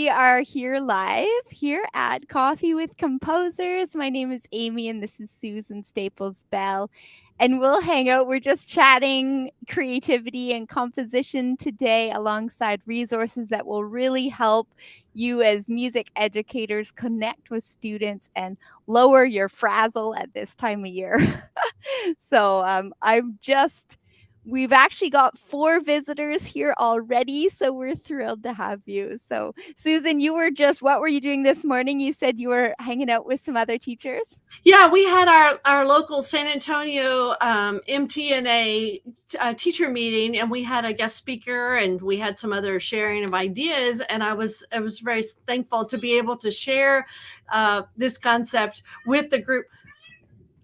We are here live here at Coffee with Composers. My name is Amy and this is Susan Staples Bell. And we'll hang out. We're just chatting creativity and composition today alongside resources that will really help you as music educators connect with students and lower your frazzle at this time of year. We've actually got 4 visitors here already, so we're thrilled to have you. So, Susan, what were you doing this morning? You said you were hanging out with some other teachers? Yeah, we had our local San Antonio MTNA teacher meeting, and we had a guest speaker, and we had some other sharing of ideas. And I was very thankful to be able to share this concept with the group.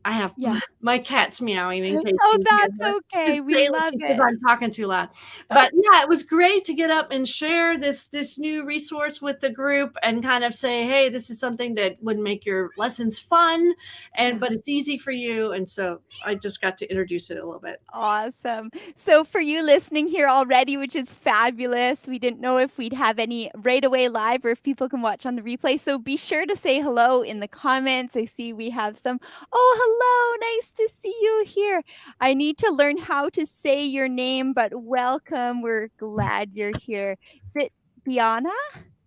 I have my cat's meowing in case. Oh, that's okay. We love it. Because I'm talking too loud. But yeah, it was great to get up and share this new resource with the group and kind of say, hey, this is something that would make your lessons fun, but it's easy for you. And so I just got to introduce it a little bit. Awesome. So for you listening here already, which is fabulous, we didn't know if we'd have any right away live or if people can watch on the replay. So be sure to say hello in the comments. I see we have some. Oh, hello. Nice to see you here. I need to learn how to say your name, but welcome. We're glad you're here. Is it Biana?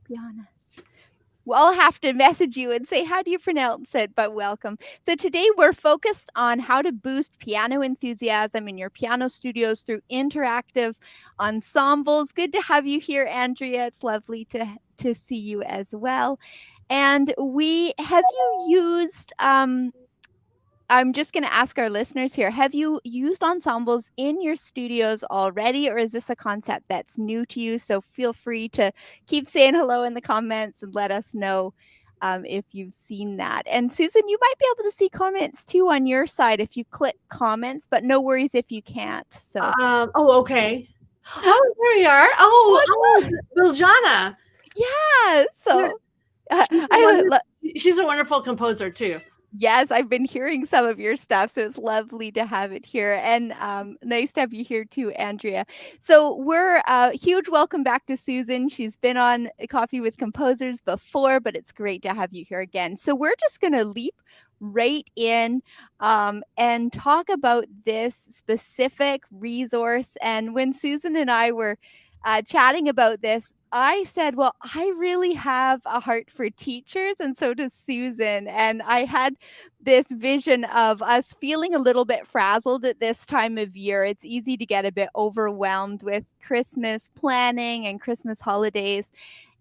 Biana. Well, I'll have to message you and say, how do you pronounce it? But welcome. So today we're focused on how to boost piano enthusiasm in your piano studios through interactive ensembles. Good to have you here, Andrea. It's lovely to see you as well. And have you used I'm just going to ask our listeners here, have you used ensembles in your studios already, or is this a concept that's new to you? So feel free to keep saying hello in the comments and let us know if you've seen that. And Susan, you might be able to see comments too on your side if you click comments, but no worries if you can't. So. Okay. Oh, there we are. Oh, Biljana. Yeah. So she's a wonderful composer too. Yes, I've been hearing some of your stuff, so it's lovely to have it here. And nice to have you here too, Andrea. So we're huge welcome back to Susan. She's been on Coffee with Composers before, but it's great to have you here again. So we're just going to leap right in and talk about this specific resource. And when Susan and I were chatting about this, I said, well, I really have a heart for teachers, and so does Susan. And I had this vision of us feeling a little bit frazzled at this time of year. It's easy to get a bit overwhelmed with Christmas planning and Christmas holidays.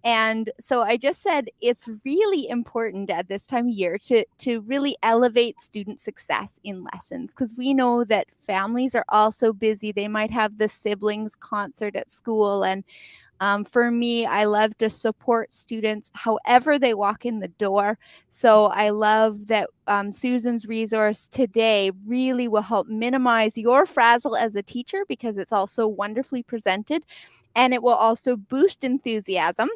And so I just said it's really important at this time of year to really elevate student success in lessons, because we know that families are also busy. They might have the siblings concert at school. And for me, I love to support students however they walk in the door. So I love that Susan's resource today really will help minimize your frazzle as a teacher, because it's also wonderfully presented, and it will also boost enthusiasm.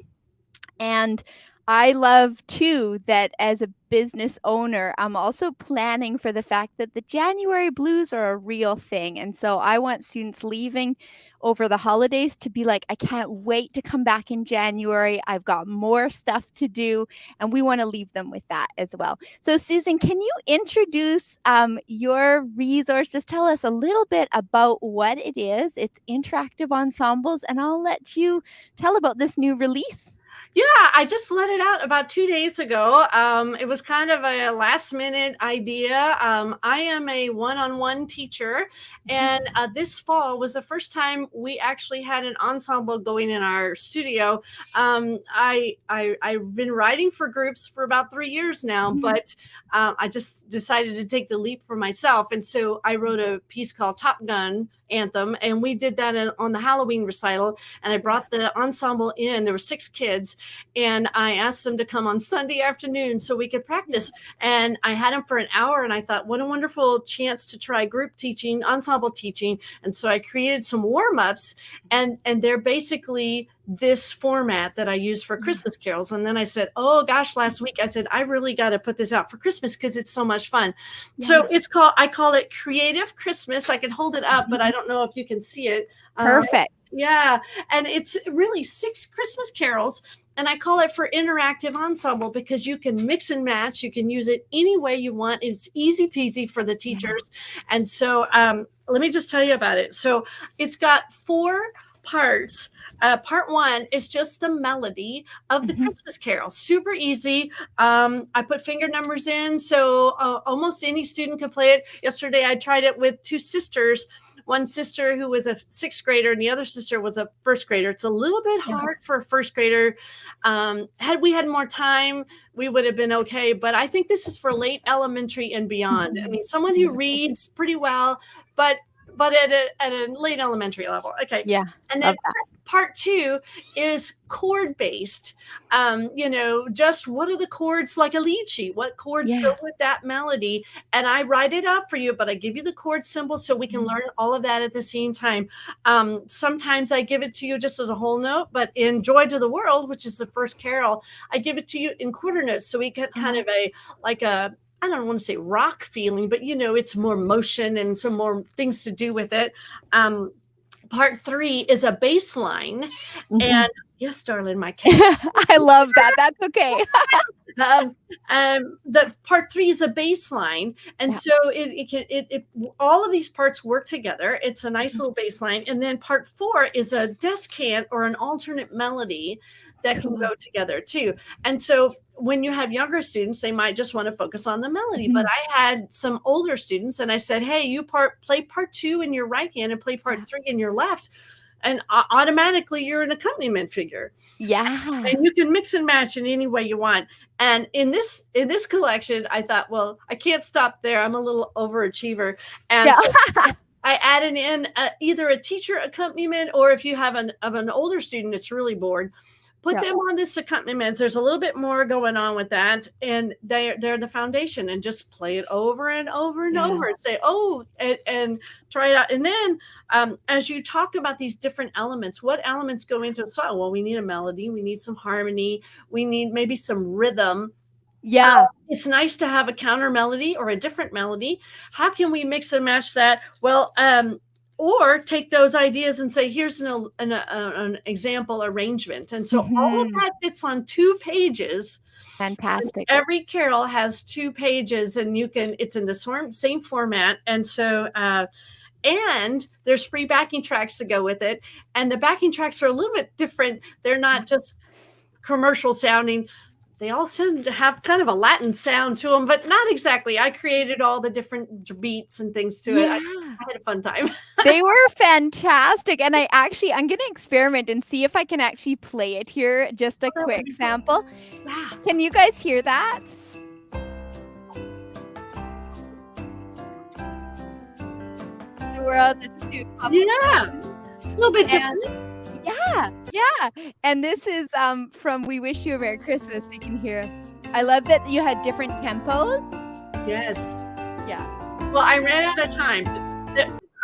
And I love too that as a business owner, I'm also planning for the fact that the January blues are a real thing. And so I want students leaving over the holidays to be like, I can't wait to come back in January. I've got more stuff to do. And we want to leave them with that as well. So Susan, can you introduce your resource? Just tell us a little bit about what it is. It's interactive ensembles, and I'll let you tell about this new release. Yeah, I just let it out about 2 days ago. It was kind of a last minute idea. I am a one-on-one teacher, and this fall was the first time we actually had an ensemble going in our studio. I've been writing for groups for about 3 years now, but I just decided to take the leap for myself. And so I wrote a piece called Top Gun Anthem, and we did that on the Halloween recital. And I brought the ensemble in. There were 6 kids, and I asked them to come on Sunday afternoon so we could practice. And I had them for an hour, and I thought, what a wonderful chance to try group teaching, ensemble teaching. And so I created some warm-ups, and they're basically this format that I use for Christmas carols. And then I said, oh gosh, last week I said, I really got to put this out for Christmas because it's so much fun. So I call it Creative Christmas. I can hold it up, but I don't know if you can see it. Perfect. Yeah. And it's really 6 Christmas carols. And I call it for interactive ensemble because you can mix and match. You can use it any way you want. It's easy peasy for the teachers. And so let me just tell you about it. So it's got 4 parts. Part 1 is just the melody of the Christmas Carol. Super easy. I put finger numbers in, so almost any student can play it. Yesterday, I tried it with 2 sisters. One sister who was a 6th grader and the other sister was a 1st grader. It's a little bit hard for a 1st grader. Had we had more time, we would have been okay. But I think this is for late elementary and beyond. I mean, someone who reads pretty well, but at a late elementary level. Okay. Yeah. And then part 2 is chord based. Just what are the chords, like a lead sheet? What chords go with that melody? And I write it out for you, but I give you the chord symbols so we can learn all of that at the same time. Sometimes I give it to you just as a whole note, but in Joy to the World, which is the first carol, I give it to you in quarter notes. So we get kind of I don't want to say rock feeling, but it's more motion and some more things to do with it. Part 3 is a bass line. And yes, darling, my cat. I love that. That's okay. The part 3 is a bass line. And so it all of these parts work together. It's a nice little bass line. And then part 4 is a descant or an alternate melody that can go together too. And so when you have younger students, they might just want to focus on the melody. But I had some older students and I said, hey, you play part 2 in your right hand and play part 3 in your left. And automatically you're an accompaniment figure. Yeah. And you can mix and match in any way you want. And in this collection, I thought, well, I can't stop there. I'm a little overachiever. And so I added in either a teacher accompaniment, or if you have an older student that's really bored, put them on this accompaniment. There's a little bit more going on with that, and they're the foundation, and just play it over and over and over and say, and try it out. And then as you talk about these different elements, what elements go into a song? Well, we need a melody, we need some harmony, we need maybe some rhythm. Yeah. It's nice to have a counter melody or a different melody. How can we mix and match that? Well, or take those ideas and say, here's an example arrangement. And so all of that fits on 2 pages. Fantastic. Every carol has 2 pages, and it's in the same format. And so, and there's free backing tracks to go with it. And the backing tracks are a little bit different. They're not just commercial sounding. They all seem to have kind of a Latin sound to them, but not exactly. I created all the different beats and things to it. I had a fun time. They were fantastic. And I'm going to experiment and see if I can actually play it here. Just a quick sample. Yeah. Can you guys hear that? Yeah. A little bit different. Yeah. And this is from We Wish You a Merry Christmas. You can hear. I love that you had different tempos. Yes. Yeah. Well, I ran out of time.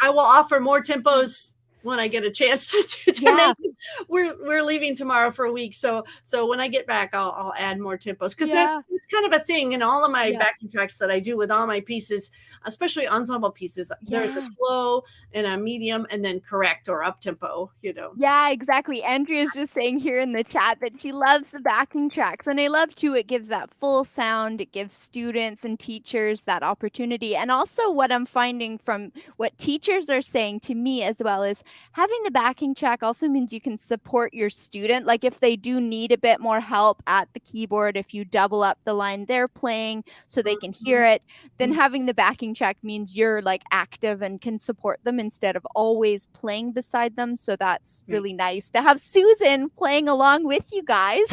I will offer more tempos when I get a chance to make it. We're leaving tomorrow for a week, so when I get back, I'll add more tempos, because it's kind of a thing in all of my backing tracks that I do with all my pieces, especially ensemble pieces. There's a slow and a medium, and then correct or up tempo. Yeah, exactly. Andrea's just saying here in the chat that she loves the backing tracks, and I love too. It gives that full sound. It gives students and teachers that opportunity, and also what I'm finding from what teachers are saying to me as well is, having the backing track also means you can support your student. Like if they do need a bit more help at the keyboard, if you double up the line they're playing so they can hear it, then having the backing track means you're like active and can support them instead of always playing beside them. So that's really nice to have Susan playing along with you guys.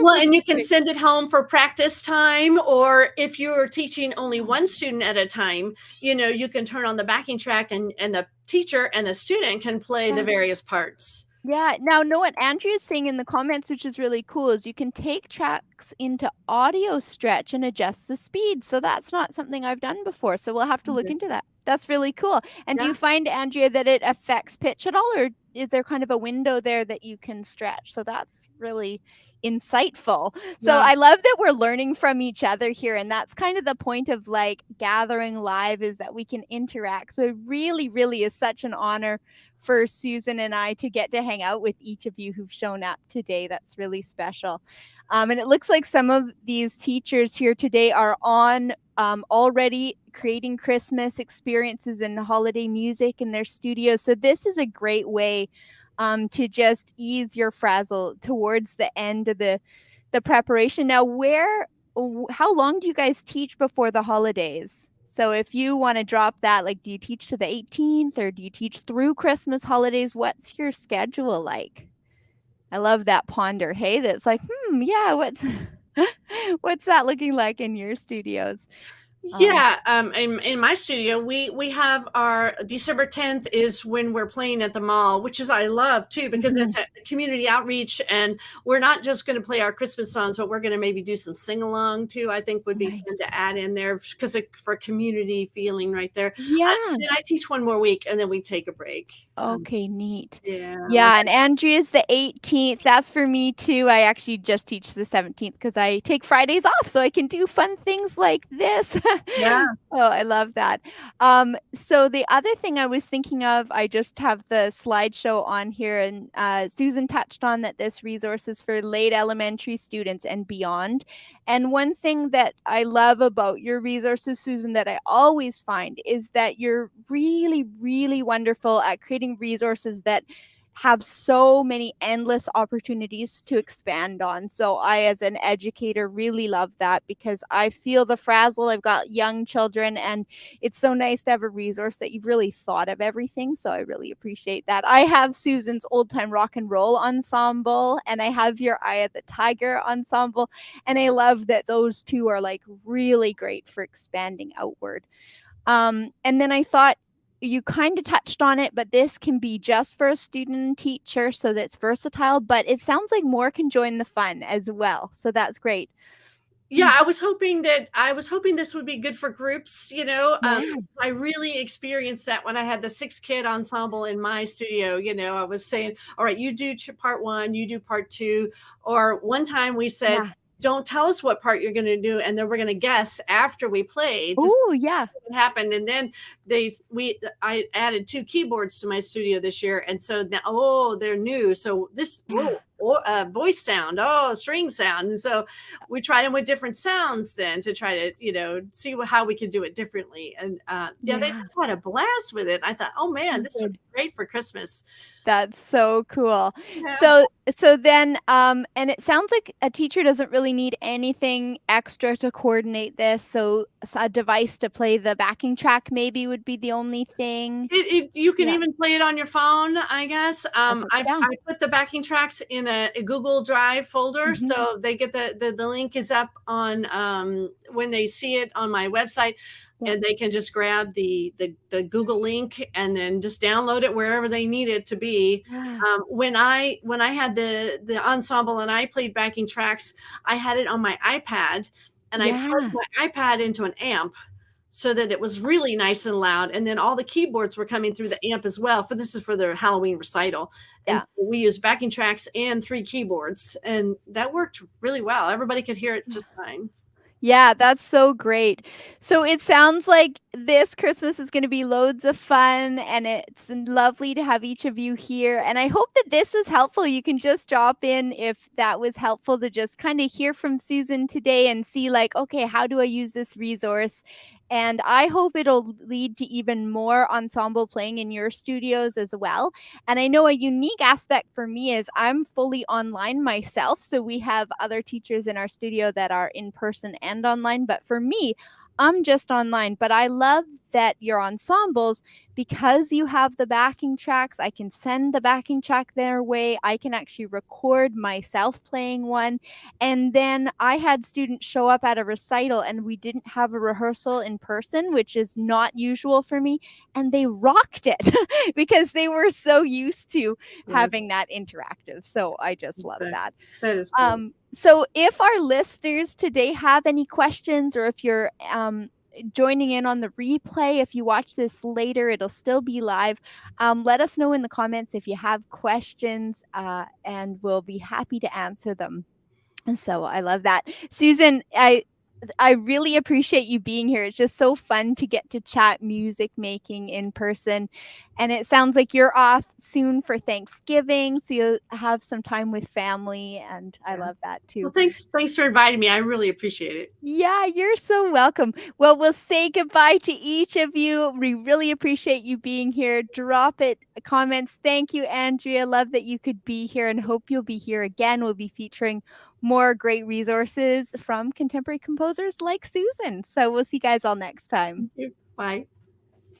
Well, and you can send it home for practice time, or if you're teaching only one student at a time, you can turn on the backing track, and the teacher and the student can play the various parts. Yeah. Now, what Andrea's saying in the comments, which is really cool, is you can take tracks into audio stretch and adjust the speed. So that's not something I've done before. So we'll have to look into that. That's really cool. And do you find, Andrea, that it affects pitch at all, or is there kind of a window there that you can stretch? So that's really insightful. So I love that we're learning from each other here, and that's kind of the point of like gathering live, is that we can interact. So it really is such an honor for Susan and I to get to hang out with each of you who've shown up today. That's really special. And it looks like some of these teachers here today are on already creating Christmas experiences and holiday music in their studios. So this is a great way to just ease your frazzle towards the end of the preparation. Now, how long do you guys teach before the holidays? So if you want to drop that, like, do you teach to the 18th or do you teach through Christmas holidays? What's your schedule like? I love that ponder. Hey, that's like, yeah, what's that looking like in your studios? Yeah, in my studio, we have our December 10th is when we're playing at the mall, which is I love too because Mhm. it's a community outreach, and we're not just going to play our Christmas songs, but we're going to maybe do some sing along too. I think would be fun Nice. to add in there because for community feeling right there. Yeah. Then I teach one more week, and then we take a break. Okay, neat. Yeah, like Yeah, and Andrea's the 18th. That's for me too. I actually just teach the 17th because I take Fridays off so I can do fun things like this. yeah. Oh, I love that. So the other thing I was thinking of, I just have the slideshow on here, and Susan touched on that this resource is for late elementary students and beyond. And one thing that I love about your resources, Susan, that I always find is that you're really, really wonderful at creating resources that have so many endless opportunities to expand on. So I, as an educator, really love that because I feel the frazzle. I've got young children, and it's so nice to have a resource that you've really thought of everything. So I really appreciate that. I have Susan's Old Time Rock and Roll Ensemble, and I have your Eye of the Tiger Ensemble. And I love that those two are like really great for expanding outward. And then I thought you kind of touched on it, but this can be just for a student and teacher, so that's versatile, but it sounds like more can join the fun as well. So that's great. Yeah, I was hoping this would be good for groups, you know. Yeah. I really experienced that when I had the 6 kid ensemble in my studio. You know, I was saying, all right, you do part one, you do part two. Or one time we said, Yeah. don't tell us what part you're going to do, and then we're going to guess after we play to see Oh, yeah. what happened. And then I added 2 keyboards to my studio this year, and so now they're new. So this Yeah. voice sound, string sound, and so we tried them with different sounds then to try to see how we could do it differently. And they Yeah. just had a blast with it. I thought, oh man, this would Good. be great for Christmas. That's so cool. Yeah. So then and it sounds like a teacher doesn't really need anything extra to coordinate this. So a device to play the backing track maybe would be the only thing. You can Yeah. even play it on your phone, I guess. Perfect. Yeah. I put the backing tracks in a Google Drive folder, Mhm. so they get the link is up on when they see it on my website, Yeah. and they can just grab the Google link and then just download it wherever they need it to be. Yeah. When I had the ensemble and I played backing tracks, I had it on my iPad, and I Yeah. plugged my iPad into an amp so that it was really nice and loud. And then all the keyboards were coming through the amp as well. This is for their Halloween recital. And Yeah. so we used backing tracks and 3 keyboards, and that worked really well. Everybody could hear it just fine. Yeah, that's so great. So it sounds like this Christmas is going to be loads of fun, and it's lovely to have each of you here. And I hope that this was helpful. You can just drop in if that was helpful to just kind of hear from Susan today and see, like, okay, how do I use this resource? And I hope it'll lead to even more ensemble playing in your studios as well. And I know a unique aspect for me is I'm fully online myself. So we have other teachers in our studio that are in person and online. But for me, I'm just online. But I love that your ensembles, because you have the backing tracks, I can send the backing track their way. I can actually record myself playing one. And then I had students show up at a recital and we didn't have a rehearsal in person, which is not usual for me. And they rocked it because they were so used to Yes, having that interactive. So I just love that. that is cool. So if our listeners today have any questions, or if you're joining in on the replay, if you watch this later, it'll still be live. Let us know in the comments if you have questions, and we'll be happy to answer them. And so I love that. Susan, I really appreciate you being here. It's just so fun to get to chat music making in person. And it sounds like you're off soon for Thanksgiving, so you'll have some time with family, and I Yeah. love that Well, too. thanks for inviting me. I really appreciate it. Yeah, you're so welcome. Well, we'll say goodbye to each of you. We really appreciate you being here. Drop it comments. Thank you, Andrea. Love that you could be here and hope you'll be here again. We'll be featuring more great resources from contemporary composers like Susan. So we'll see you guys all next time. Thank you. Bye.